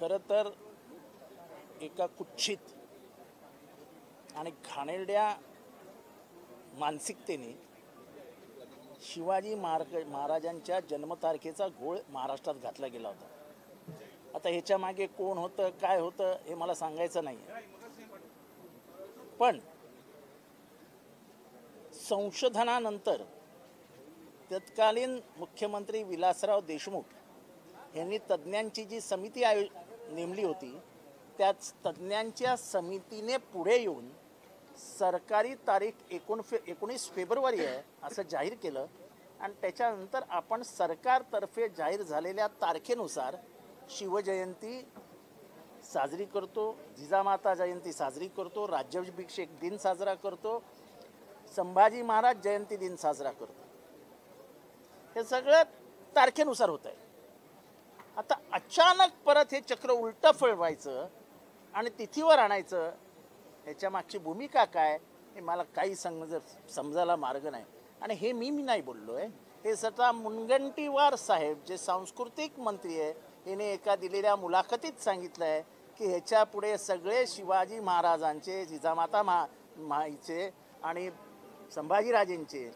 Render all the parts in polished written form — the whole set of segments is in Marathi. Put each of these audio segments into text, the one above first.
खरं तर एका कुच्छित आणि घाणेरड्या मानसिकतेने शिवाजी महाराजांच्या जन्मतारखेचा घोळ महाराष्ट्रात घातला गेला होता. आता ह्याच्या मागे कोण होतं, काय होतं हे मला सांगायचं नाही, पण संशोधनानंतर तत्कालीन मुख्यमंत्री विलासराव देशमुख यांनी तज्ज्ञांची जी समिती नेमली होती, त्याच तज्ज्ञांच्या समितीने पुढे येऊन सरकारी तारीख 19 फेब्रुवारी आहे असं जाहीर केलं आणि त्याच्यानंतर आपण सरकारतर्फे जाहीर झालेल्या तारखेनुसार शिवजयंती साजरी करतो, जिजामाता जयंती साजरी करतो, राज्याभिषेक दिन साजरा करतो, संभाजी महाराज जयंती दिन साजरा करतो. हे सगळं तारखेनुसार होत आहे. आता अचानक परत हे चक्र उलटं फळवायचं आणि तिथीवर आणायचं, ह्याच्या मागची भूमिका काय हे मला काही समजायला मार्ग नाही. आणि हे मी नाही बोललो आहे, हे स्वतः मुनगंटीवार साहेब जे सांस्कृतिक मंत्री आहे याने एका दिलेल्या मुलाखतीत सांगितलं आहे की ह्याच्या पुढे सगळे शिवाजी महाराजांचे, जिजामाता माईचे आणि संभाजीराजेंचे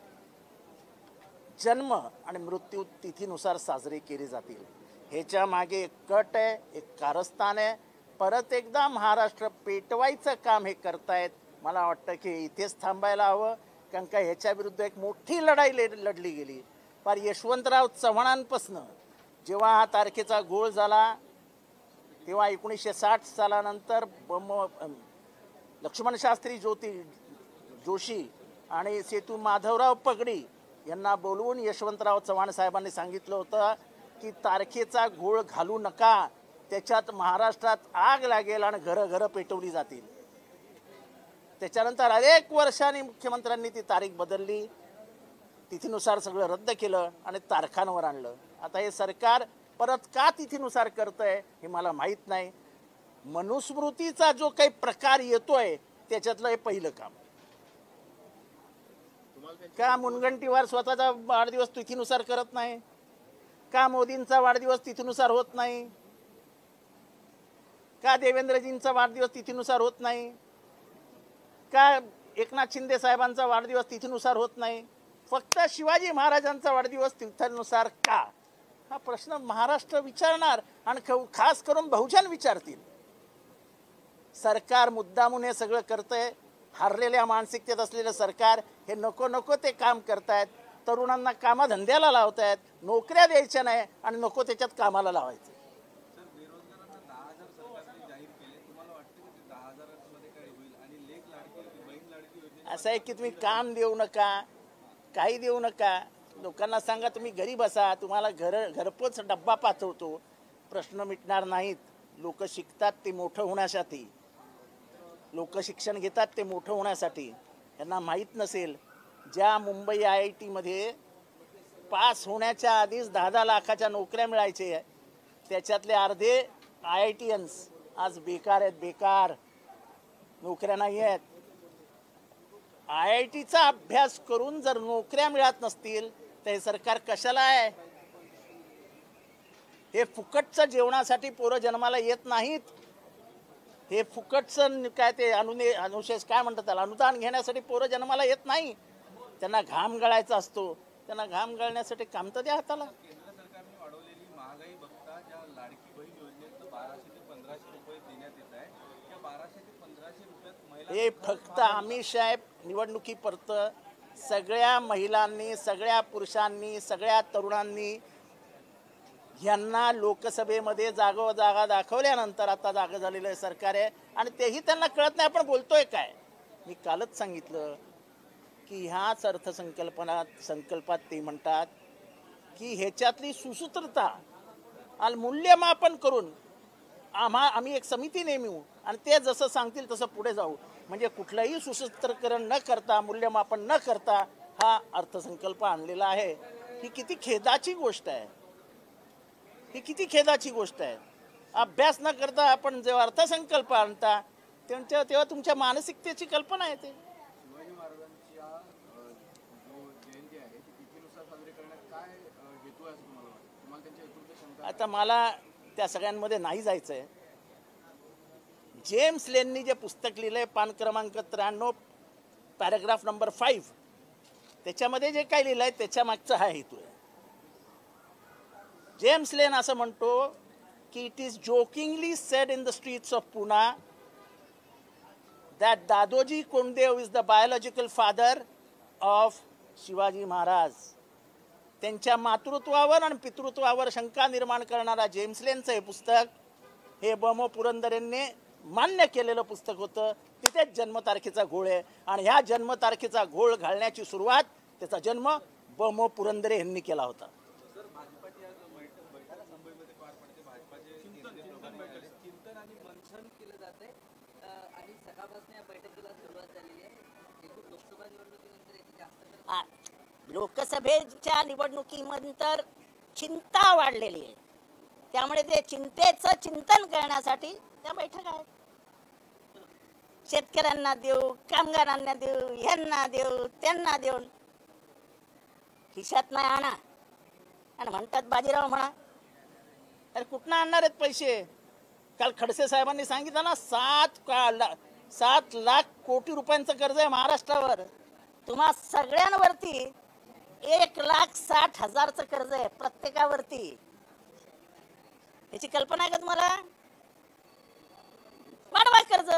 जन्म आणि मृत्यू तिथीनुसार साजरे केले जातील. ह्याच्या मागे एक कट आहे, एक कारस्थान आहे. परत एकदा महाराष्ट्र पेटवायचं काम हे करतायत. मला वाटतं की इथेच थांबायला हवं, कारण का ह्याच्या विरुद्ध एक मोठी लढाई लढली गेली. पर यशवंतराव चव्हाणांपासून जेव्हा हा तारखेचा घोळ झाला तेव्हा 1960 सालानंतर लक्ष्मण शास्त्री जोशी आणि सेतू माधवराव पगडी यांना बोलवून यशवंतराव चव्हाण साहेबांनी सांगितलं होतं की तारखेचा घोळ घालू नका, त्याच्यात महाराष्ट्रात आग लागेल आणि घरं पेटवली जातील. त्याच्यानंतर अनेक वर्षांनी मुख्यमंत्र्यांनी ती तारीख बदलली, तिथीनुसार सगळं रद्द केलं आणि तारखांवर आणलं. आता हे सरकार परत का तिथीनुसार करतंय हे मला माहीत नाही. मनुस्मृतीचा जो काही प्रकार येतोय त्याच्यातलं हे पहिलं काम. का मुनगंटीवार स्वतःचा वाढदिवस तिथीनुसार करत नाही? का मोदींचा वाढदिवस तिथीनुसार होत नाही? का देवेंद्रजींचा वाढदिवस तिथीनुसार होत नाही? का एकनाथ शिंदे साहेबांचा वाढदिवस तिथीनुसार होत नाही? फक्त शिवाजी महाराजांचा वाढदिवस तिथीनुसार का? हा प्रश्न महाराष्ट्र विचारणार आणि खास करून बहुजन विचारतील. सरकार मुद्दामून हे सगळं करतंय. हारलेल्या मानसिकतेत असलेलं सरकार हे नको ते काम करतायत. तरुणांना कामधंद्याला लावतायत, नोकऱ्या द्यायच्या नाही आणि नको त्याच्यात कामाला लावायचं. असं आहे की तुम्ही काम देऊ नका, काही देऊ नका, लोकांना सांगा तुम्ही घरी बसा, तुम्हाला घरपोच डब्बा पाठवतो. प्रश्न मिटणार नाहीत. लोक शिकतात ते मोठं होण्यासाठी, लोक शिक्षण घेतात ते मोठं होण्यासाठी. यांना माहीत नसेल ज्या मुंबई IIT मध्ये पास होण्याच्या आधीच 10-10 लाखाच्या नोकऱ्या मिळायचे, त्याच्यातले अर्धे IITians आज बेकार आहेत, बेकार, नोकऱ्या नाही आहेत. IITचा अभ्यास करून जर नोकऱ्या मिळत नसतील तर हे सरकार कशाला आहे? हे फुकटचं जेवणासाठी पोरं जन्माला येत नाहीत. हे फुकटचं काय ते अनुशेष काय म्हणतात त्याला, अनुदान घेण्यासाठी पोरं जन्माला येत नाही. त्यांना घाम गळायचा असतो. त्यांना घाम गळण्यासाठी काम तर द्या हाताला. केंद्र सरकारने वाढवलेली महागाई बघता ज्या लाडकी बहीण योजनेत 1200 ते 1500 रुपये देण्यात येत आहे, त्या 1200 ते 1500 रुपयात महिला हे फक्त आमिष साहेब निवडणुकीपुरत सगळ्या महिलांनी, सगळ्या पुरुषांनी, सगळ्या तरुणांनी यांना लोकसभेमध्ये जागा दाखवल्यानंतर आता जागा झालेलं सरकार आहे आणि तेही त्यांना कळत नाही आपण बोलतोय काय. मी कालच सांगितलं की ह्याच संकल्पात ते म्हणतात की ह्याच्यातली सुसूत्रता आणि मूल्यमापन करून आम्ही एक समिती नेमू आणि ते जसं सांगतील तसं पुढे जाऊ. म्हणजे कुठलंही सुसूत्रकरण न करता, मूल्यमापन न करता हा अर्थसंकल्प आणलेला आहे. ही किती खेदाची गोष्ट आहे, ही किती खेदाची गोष्ट आहे. अभ्यास न करता आपण जेव्हा अर्थसंकल्प आणता तेव्हा तुमच्या मानसिकतेची कल्पना येते. शिवाजी महाराजांच्या जो जयंती आहे ती तिथीनुसार साजरी करण्यात काय हेतू आहे असं तुम्हाला वाटतं? तुम्हाला त्यांच्या हेतूची शंका? आता मला त्या सगळ्यांमध्ये नाही जायचं आहे. जेम्स लेननी जे पुस्तक लिहिलंय पान क्रमांक 93 पॅराग्राफ नंबर 5 त्याच्यामध्ये जे काही लिहिलंय त्याच्या मागचा हा हेतू आहे. जेम्स लेन असं म्हणतो की it is jokingly said in the streets of Poona that Dadoji Kondev is the biological father of Shivaji Maharaj. त्यांच्या मातृत्वावर आणि पितृत्वावर शंका निर्माण करणारा जेम्स लेनचं हे पुस्तक हे ब.मो. पुरंदर यांनी मान्य केलेलं पुस्तक होतं. तिथेच जन्मतारखेचा घोळ आहे आणि ह्या जन्मतारखेचा घोळ घालण्याची सुरुवात त्याचा जन्म ब.मो. पुरंदरे यांनी केला होता. सर भाजपाची आज बैठक मुंबईमध्ये पार पडते. भाजपाचे चिंतन आणि मंथन केलं जाते आणि सकाळपासून या बैठकीला सुरुवात झालेली आहे. एकूण लोकसभा निवडणुकीनंतर याची जास्त लोकसभेच्या निवडणुकीनंतर चिंता वाढलेली आहे. त्यामुळे ते चिंतेचं चिंतन करण्यासाठी त्या बैठका आहेत. शेतकऱ्यांना देऊ, कामगारांना देऊ, ह्यांना देऊ, त्यांना देऊन खिशात नाही आणा आणि म्हणतात बाजीराव म्हणा. अरे कुठनं आणणार आहेत पैसे? काल खडसे साहेबांनी सांगितलं ना 7 लाख कोटी रुपयांचं कर्ज आहे महाराष्ट्रावर. तुम्हा सगळ्यांवरती 1,60,000चं कर्ज आहे प्रत्येकावरती. याची कल्पना आहे का तुम्हाला? वाढवा कर्ज.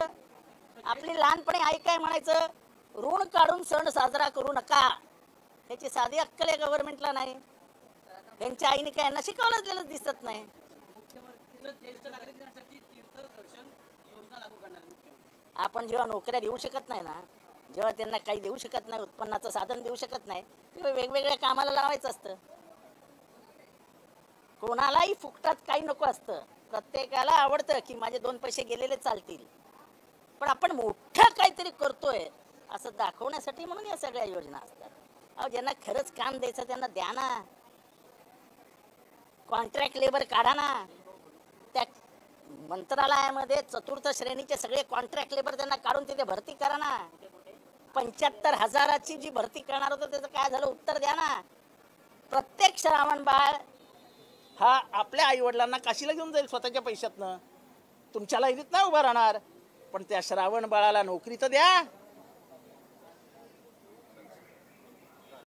आपली लहानपणी आई काय म्हणायचं, ऋण काढून सण साजरा करू नका. याची साधी अक्कल आहे गव्हर्नमेंटला नाही. त्यांच्या आईने काय यांना शिकवलं गेलं दिसत नाही. आपण जेव्हा नोकऱ्या देऊ शकत नाही ना, जेव्हा त्यांना काही देऊ शकत नाही, उत्पन्नाचं साधन देऊ शकत नाही, तेव्हा वेगवेगळ्या कामाला लावायचं असतं. कोणालाही फुकटात काही नको असतं. प्रत्येकाला आवडतं की माझे 2 पैसे गेलेले चालतील. पण आपण मोठं काहीतरी करतोय असं दाखवण्यासाठी म्हणून या सगळ्या योजना असतात. अहो ज्यांना खरंच काम द्यायचं त्यांना द्या ना. कॉन्ट्रॅक्ट लेबर काढा ना. त्या मंत्रालयामध्ये 4th श्रेणीचे सगळे कॉन्ट्रॅक्ट लेबर त्यांना काढून तिथे भरती करा ना. 75,000ची जी भरती करणार होतं त्याचं काय झालं उत्तर द्या ना. प्रत्येक श्रावण बाळ हा आपल्या आई वडिलांना काशीला घेऊन जाईल स्वतःच्या पैशातनं. तुमच्या लाईनीत नाही उभा राहणार, पण त्या श्रावण बाळाला नोकरी तर द्या.